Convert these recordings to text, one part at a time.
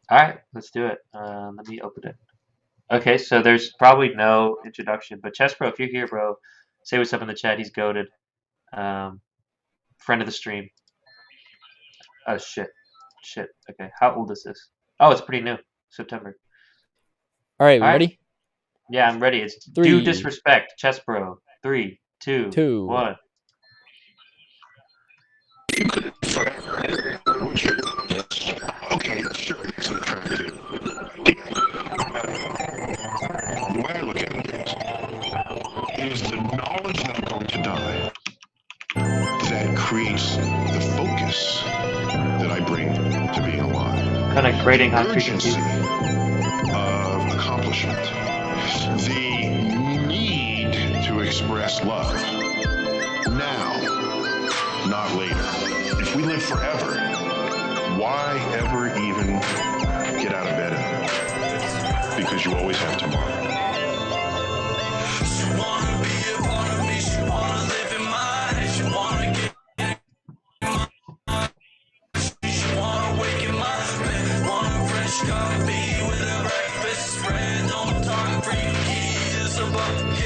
All right, let's do it. Let me open it. Okay, so there's probably no introduction, but Chesbro, if you're here, bro, say what's up in the chat. He's goated. Um, friend of the stream. Oh shit, shit. Okay, how old is this? Oh, it's pretty new. September. All right, All we right. ready? Yeah, I'm ready. It's due Three, disrespect. Chesbro. Three, two, two. one. Okay, sure. That's what I'm trying to do. The way I look at it is the knowledge that I'm going to die that creates the focus that I bring to being alive. Kind of grading The high frequency. urgency of accomplishment. The need to express love. Now, not later. If we live forever, why ever even get out of bed? Because you always have tomorrow. She wanna be a part of me, she wanna live in mine, she wanna get she wanna wake in my bed, want a fresh coffee with a breakfast spread, don't talk freaky, it's a bucket,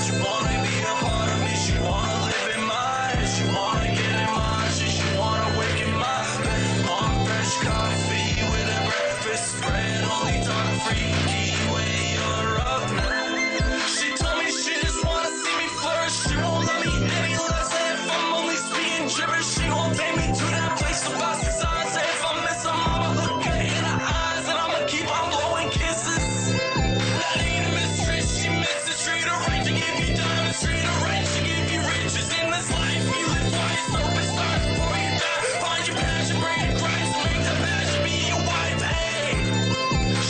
she wanna be a part of me, she wanna live in mine, she wanna get in mine, she wanna wake in my bed, want fresh coffee with a breakfast spread, only talk freaky when you're up now. She told me she just wanna see me flourish. She won't love me any less. And if I'm only speaking gibberish, she won't take me to that place about the signs. And if I miss her, I'ma look her in her eyes and I'ma keep on blowing kisses. That ain't a mistress, she missed the treat her right to give you diamonds, treat her right to give you riches in this life. You live twice, hope it starts before you die. Find your passion, bring it to Christ, make that passion be your wife. Hey,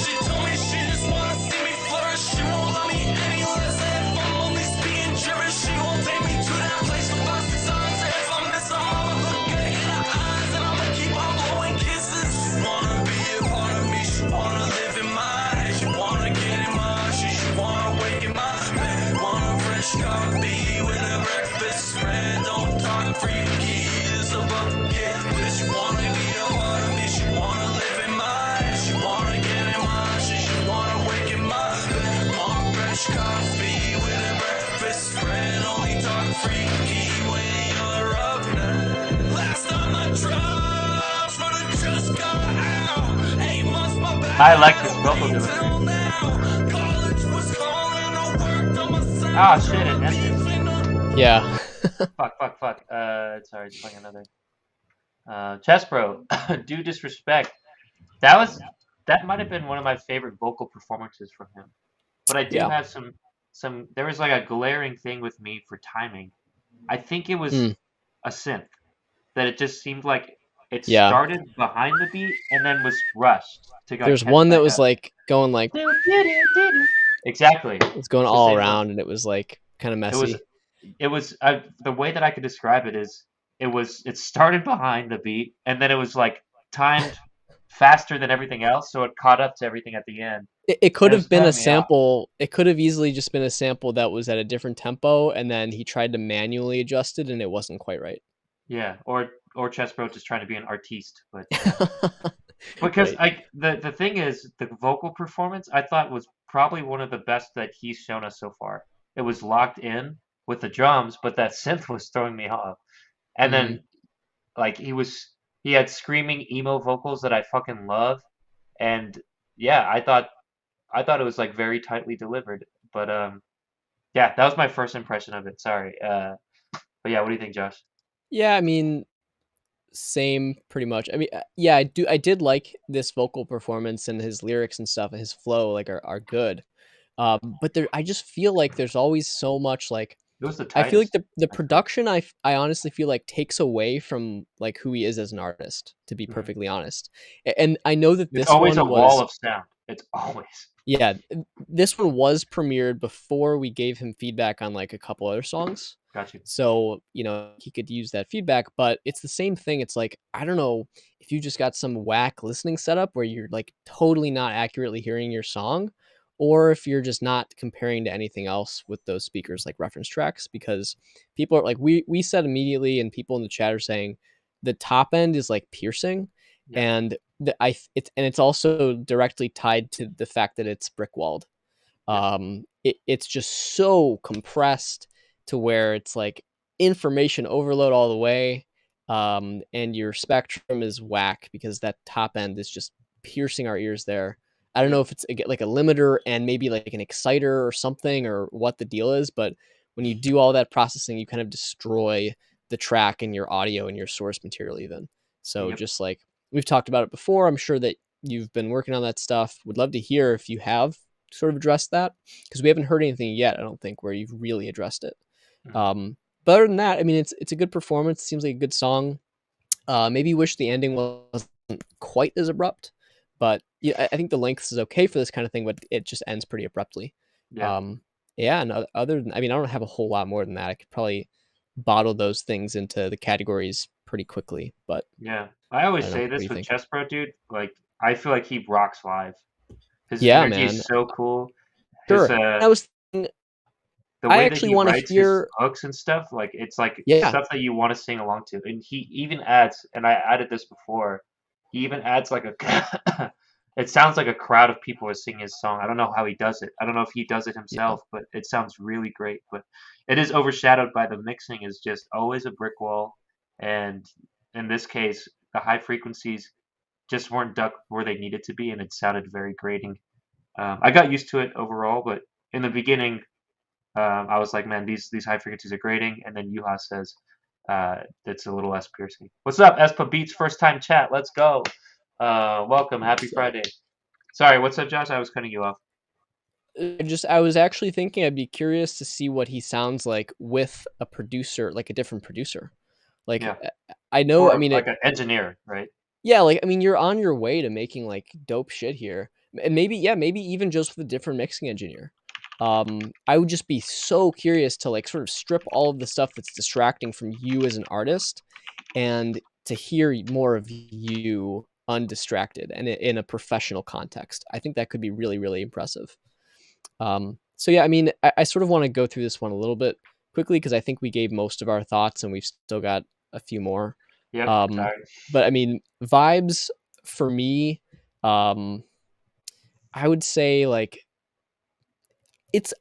she told me she just wanna see me flourish. She won't love me any less. And if I'm only speaking gibberish, she won't take me to that place with lost signs. And if I miss her, I'ma look her in her eyes and I'ma keep on blowing kisses. She wanna be a part of me, she wanna live in mine, she wanna get in mine, she wanna wake in my bed, want a fresh coffee with a breakfast spread, don't talk freaky, it's a bucket, but she wanna be a part of me, she wanna live in mine, she wanna get in mine, she wanna wake in my bed, want fresh coffee with a breakfast spread, only talk freaky when you're up now. Last time I dropped, but it just got out. 8 months my back. I like this vocal delivery. College was calling, I worked on myself. Ah, shit, it ended. Yeah. Fuck. Sorry, it's playing another. Chesbro, due disrespect. That might have been one of my favorite vocal performances from him. But I do Yeah. have some. There was like a glaring thing with me for timing. I think it was Mm, a synth that it just seemed like it yeah. started behind the beat and then was rushed to like There's catch one that back was up. like going like Exactly. it's going It's the all same one. around and it was like kind of It was messy. the way that I could describe it is it started behind the beat and then it was like timed faster than everything else, so it caught up to everything at the end, It could and it have was been a throwing me off. sample. It could have easily just been a sample that was at a different tempo and then he tried to manually adjust it and it wasn't quite right. Yeah, or Chessbro just trying to be an artiste, but yeah. Because Right. the thing is, the vocal performance I thought was probably one of the best that he's shown us so far. It was locked in with the drums, but that synth was throwing me off. And Mm. then like he had screaming emo vocals that I fucking love, and yeah, I thought it was like very tightly delivered. But yeah, that was my first impression of it. Sorry. But yeah, what do you think, Josh? Yeah, I mean, same pretty much. I mean, yeah, I did like this vocal performance and his lyrics and stuff and his flow like are good. But there I just feel like there's always so much like It was the I feel like tightest, the I think. production I honestly feel like takes away from like who he is as an artist, to be Mhm. perfectly honest. And I know that It's this always a one wall was of sound. It's always. yeah, this one was premiered before we gave him feedback on like a couple other songs. Got you. So, he could use that feedback, but it's the same thing. It's like, I don't know if you just got some whack listening setup where you're like totally not accurately hearing your song, or if you're just not comparing to anything else with those speakers like reference tracks, because people are like, we said immediately, and people in the chat are saying the top end is like piercing. Yeah. And it's also directly tied to the fact that it's brick walled. Yeah. It's just so compressed to where it's like information overload all the way. And your spectrum is whack because that top end is just piercing our ears there. I don't Yep. know if it's like a limiter and maybe like an exciter or something or what the deal is, but when you do all that processing, you kind of destroy the track and your audio and your source material even. So Yep. just like we've talked about it before, I'm sure that you've been working on that stuff. Would love to hear if you have sort of addressed that because we haven't heard anything yet. I don't think where you've really addressed it. Mhm. But other than that, I mean, it's a good performance. Seems like a good song. Maybe wish the ending wasn't quite as abrupt, but yeah, I think the length is okay for this kind of thing. But it just ends pretty abruptly. Yeah. Um, yeah, and other than, I mean, I don't have a whole lot more than that. I could probably bottle those things into the categories pretty quickly, but Yeah. I I always don't know. say What do this you with think? Chesbro, dude. Like, I feel like he rocks live. His Yeah, energy man. is so cool. His Sure. I was thinking, the I way that actually he want to writes his hear. hooks and stuff, like it's like Yeah, stuff that you want to sing along to. And he even adds, and I added this before, he even adds like a it sounds like a crowd of people are singing his song. I don't know how he does it. I don't know if he does it yeah, himself, but it sounds really great. But it is overshadowed by the mixing is just always a brick wall. And in this case, the high frequencies just weren't dug where they needed to be, and it sounded very grating. I got used to it overall, but in the beginning, I was like, man, these high frequencies are grating. And then Yuha says, it's a little less piercing. What's up, Espa Beats? First time chat. Let's go. Welcome. Happy what's up? Friday. Sorry, what's up, Josh? I was cutting you off. I was actually thinking I'd be curious to see what he sounds like with a producer, like a different producer. Like Yeah. I know, I Or mean, like an engineer, right? yeah, like I mean, you're on your way to making like dope shit here, and maybe yeah, maybe even just with a different mixing engineer. I would just be so curious to like sort of strip all of the stuff that's distracting from you as an artist, and to hear more of you undistracted and in a professional context. I think that could be really, really impressive. So yeah, I mean, I sort of want to go through this one a little bit quickly because I think we gave most of our thoughts and we've still got a few more. Yep. Um, Sorry. but I mean, vibes for me, um, I would say like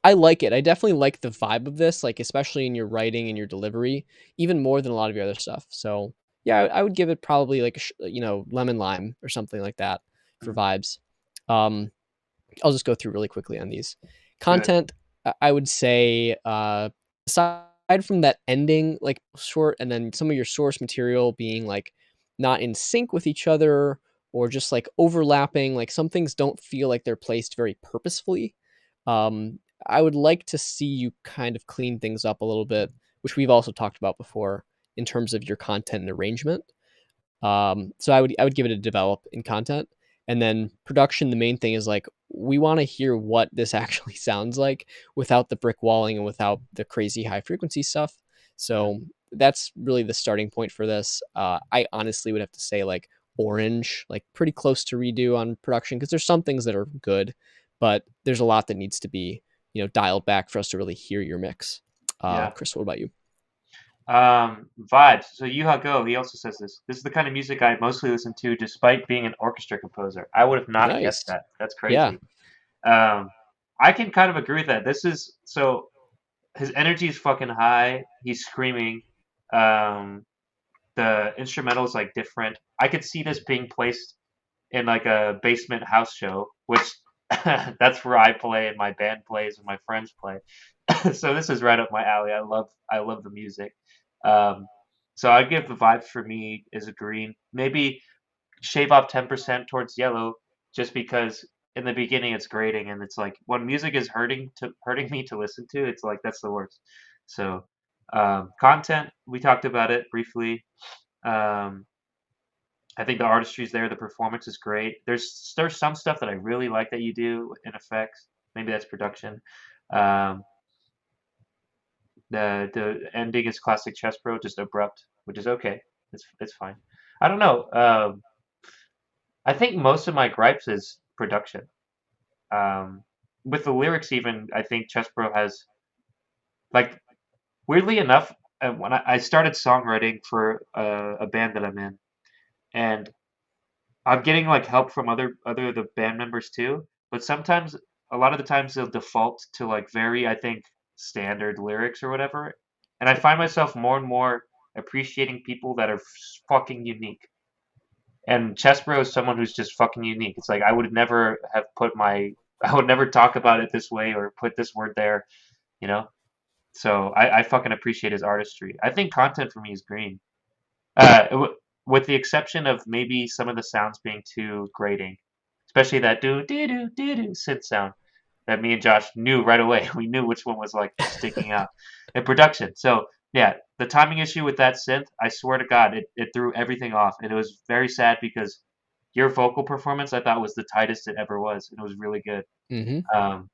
I like it. I definitely like the vibe of this, like especially in your writing and your delivery, even more than a lot of your other stuff. So yeah, I would give it probably like lemon lime or something like that for Mhm. vibes. Um, I'll just go through really quickly on these. Do it. Content, I would say, aside from that ending, like short, and then some of your source material being like not in sync with each other or just like overlapping, like some things don't feel like they're placed very purposefully. Um, I would like to see you kind of clean things up a little bit, which we've also talked about before in terms of your content and arrangement. So I would give it a develop in content. And then production, the main thing is like we want to hear what this actually sounds like without the brick walling and without the crazy high frequency stuff. Mhm. So that's really the starting point for this. I honestly would have to say like orange, like pretty close to redo on production because there's some things that are good, but there's a lot that needs to be dialed back for us to really hear your mix. Yeah. Chris, what about you? Vibes. So Yuha Go, he also says this. This is the kind of music I mostly listen to despite being an orchestra composer. I would have not guessed Nice. that. That's Yeah. crazy. Um, I can kind of agree with that. This is so his energy is fucking high. He's screaming. Um, the instrumental is like different. I could see this being placed in like a basement house show, which that's where I play and my band plays and my friends play. So this is right up my alley. I love the music. Um, so I'd give the vibes for me is a green. Maybe shave off 10% towards yellow, just because in the beginning it's grating and it's like when music is hurting me to listen to, it's like that's the worst. So content, we talked about it briefly. Um, I think the artistry's there, the performance is great. There's some stuff that I really like that you do in effects. Maybe that's production. Um, the ending is classic Chesbro, just abrupt, which is okay. It's fine. I don't know. I think most of my gripes is production. Um, with the lyrics, even I think Chesbro has like weirdly enough. When I started songwriting for a band that I'm in, and I'm getting like help from other the band members too, but sometimes a lot of the times they'll default to like very, I think, standard lyrics or whatever. And I find myself more and more appreciating people that are fucking unique. And Chesbro is someone who's just fucking unique. It's like I would never have put my I would never talk about it this way or put this word there, you know? So I fucking appreciate his artistry. I think content for me is green. With the exception of maybe some of the sounds being too grating, especially that do synth sound that me and Josh knew right away. We knew which one was like sticking out in production. So yeah, the timing issue with that synth, I swear to God, it threw everything off, and it was very sad because your vocal performance I thought was the tightest it ever was, and it was really good. Mm-hmm. Um,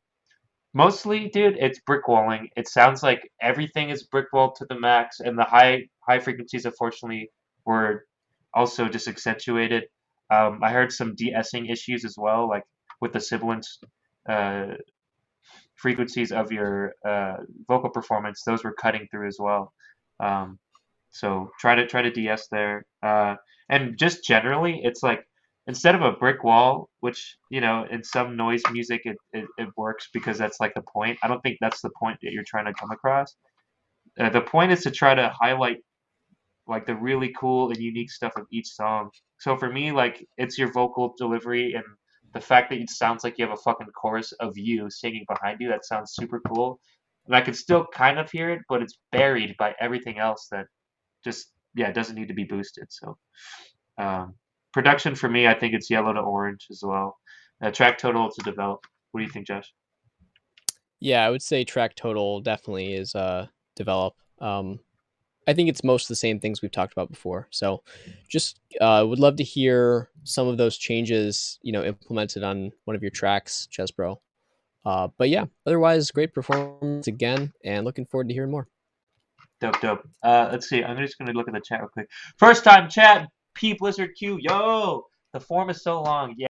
Mostly, dude, it's brick walling. It sounds like everything is brick walled to the max, and the high frequencies, unfortunately, were also just accentuated. I heard some de-essing issues as well, like with the sibilance uh, frequencies of your vocal performance. Those were cutting through as well. Um, so try to de-ess there. And just generally, it's like instead of a brick wall, which in some noise music it works because that's like the point. I don't think that's the point that you're trying to come across. The point is to try to highlight like the really cool and unique stuff of each song. So for me, like it's your vocal delivery and the fact that it sounds like you have a fucking chorus of you singing behind you. That sounds super cool. And I can still kind of hear it, but it's buried by everything else that just yeah, it doesn't need to be boosted. So um, production for me, I think it's yellow to orange as well. Track total to develop. What do you think, Josh? Yeah, I would say track total definitely is develop. I think it's most of the same things we've talked about before. So just would love to hear some of those changes, implemented on one of your tracks, Chesbro. But yeah, otherwise, great performance again, and looking forward to hearing more. Dope, dope. Let's see. I'm just gonna look at the chat real quick. First time chat. P Blizzard Q. Yo, the form is so long. Yeah.